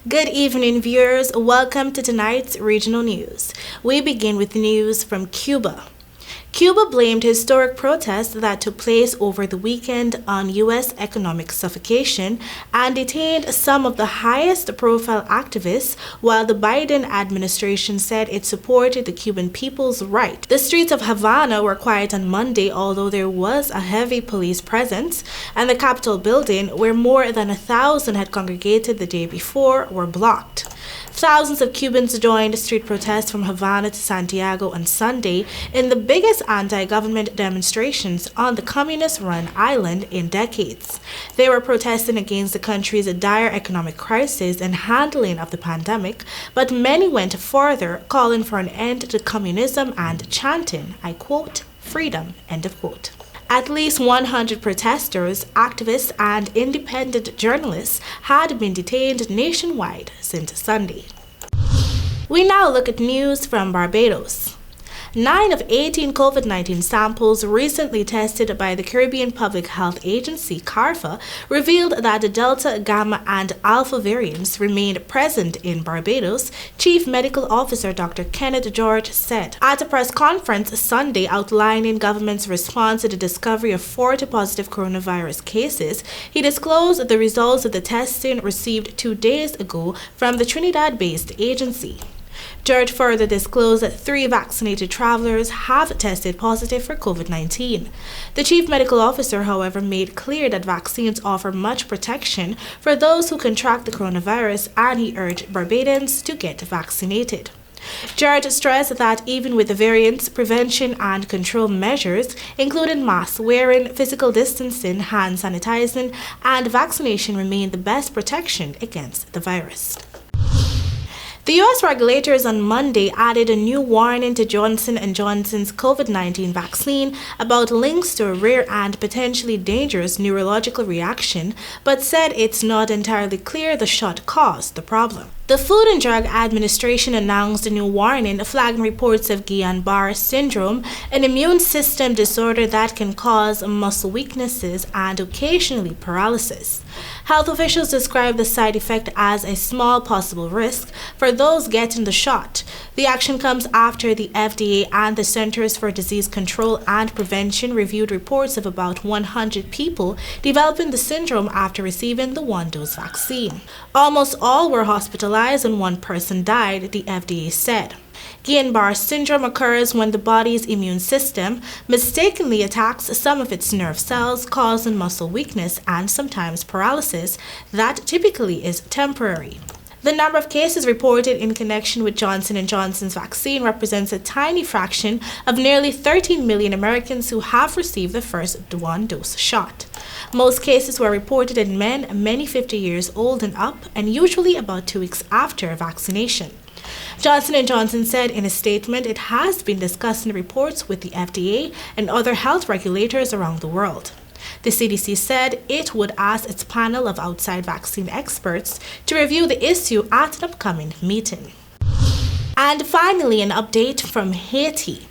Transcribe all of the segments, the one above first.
Good evening, viewers. Welcome to tonight's regional news. We begin with news from Cuba. Cuba blamed historic protests that took place over the weekend on U.S. economic suffocation and detained some of the highest-profile activists, while the Biden administration said it supported the Cuban people's right. The streets of Havana were quiet on Monday, although there was a heavy police presence, and the Capitol building, where more than 1,000 had congregated the day before, were blocked. Thousands of Cubans joined street protests from Havana to Santiago on Sunday in the biggest anti-government demonstrations on the communist-run island in decades. They were protesting against the country's dire economic crisis and handling of the pandemic, but many went further, calling for an end to communism and chanting, I quote, "freedom," end of quote. At least 100 protesters, activists, and independent journalists had been detained nationwide since Sunday. We now look at news from Barbados. 9 of 18 COVID-19 samples recently tested by the Caribbean Public Health Agency, CARPHA, revealed that the Delta, Gamma, and Alpha variants remained present in Barbados, Chief Medical Officer Dr. Kenneth George said. At a press conference Sunday outlining government's response to the discovery of 40 positive coronavirus cases, he disclosed the results of the testing received 2 days ago from the Trinidad-based agency. George further disclosed that 3 vaccinated travelers have tested positive for COVID-19. The chief medical officer, however, made clear that vaccines offer much protection for those who contract the coronavirus, and he urged Barbadians to get vaccinated. George stressed that even with the variants, prevention and control measures, including mask wearing, physical distancing, hand sanitizing, and vaccination, remain the best protection against the virus. The U.S. regulators on Monday added a new warning to Johnson & Johnson's COVID-19 vaccine about links to a rare and potentially dangerous neurological reaction, but said it's not entirely clear the shot caused the problem. The Food and Drug Administration announced a new warning flagging reports of Guillain-Barré syndrome, an immune system disorder that can cause muscle weaknesses and occasionally paralysis. Health officials describe the side effect as a small possible risk for those getting the shot. The action comes after the FDA and the Centers for Disease Control and Prevention reviewed reports of about 100 people developing the syndrome after receiving the one-dose vaccine. Almost all were hospitalized and 1 person died, the FDA said. Guillain-Barré syndrome occurs when the body's immune system mistakenly attacks some of its nerve cells, causing muscle weakness and sometimes paralysis that typically is temporary. The number of cases reported in connection with Johnson & Johnson's vaccine represents a tiny fraction of nearly 13 million Americans who have received the first one-dose shot. Most cases were reported in men, many 50 years old and up, and usually about 2 weeks after vaccination. Johnson & Johnson said in a statement it has been discussing reports with the FDA and other health regulators around the world. The CDC said it would ask its panel of outside vaccine experts to review the issue at an upcoming meeting. And finally, an update from Haiti.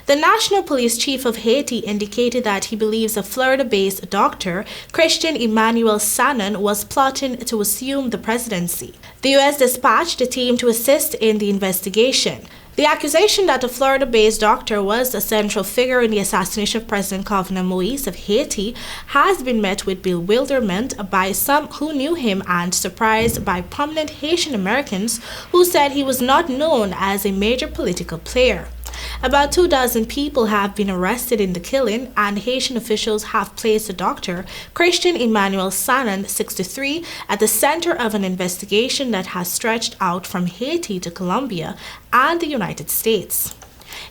The National Police Chief of Haiti indicated that he believes a Florida-based doctor, Christian Emmanuel Sanon, was plotting to assume the presidency. The U.S. dispatched a team to assist in the investigation. The accusation that a Florida-based doctor was a central figure in the assassination of President Jovenel Moïse of Haiti has been met with bewilderment by some who knew him and surprised by prominent Haitian Americans who said he was not known as a major political player. About 24 people have been arrested in the killing, and Haitian officials have placed the doctor, Christian Emmanuel Sanon, 63, at the center of an investigation that has stretched out from Haiti to Colombia and the United States.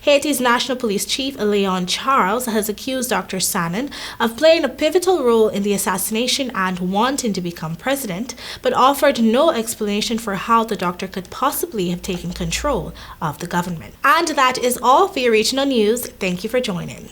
Haiti's National Police Chief, Leon Charles, has accused Dr. Sanon of playing a pivotal role in the assassination and wanting to become president, but offered no explanation for how the doctor could possibly have taken control of the government. And that is all for your regional news. Thank you for joining.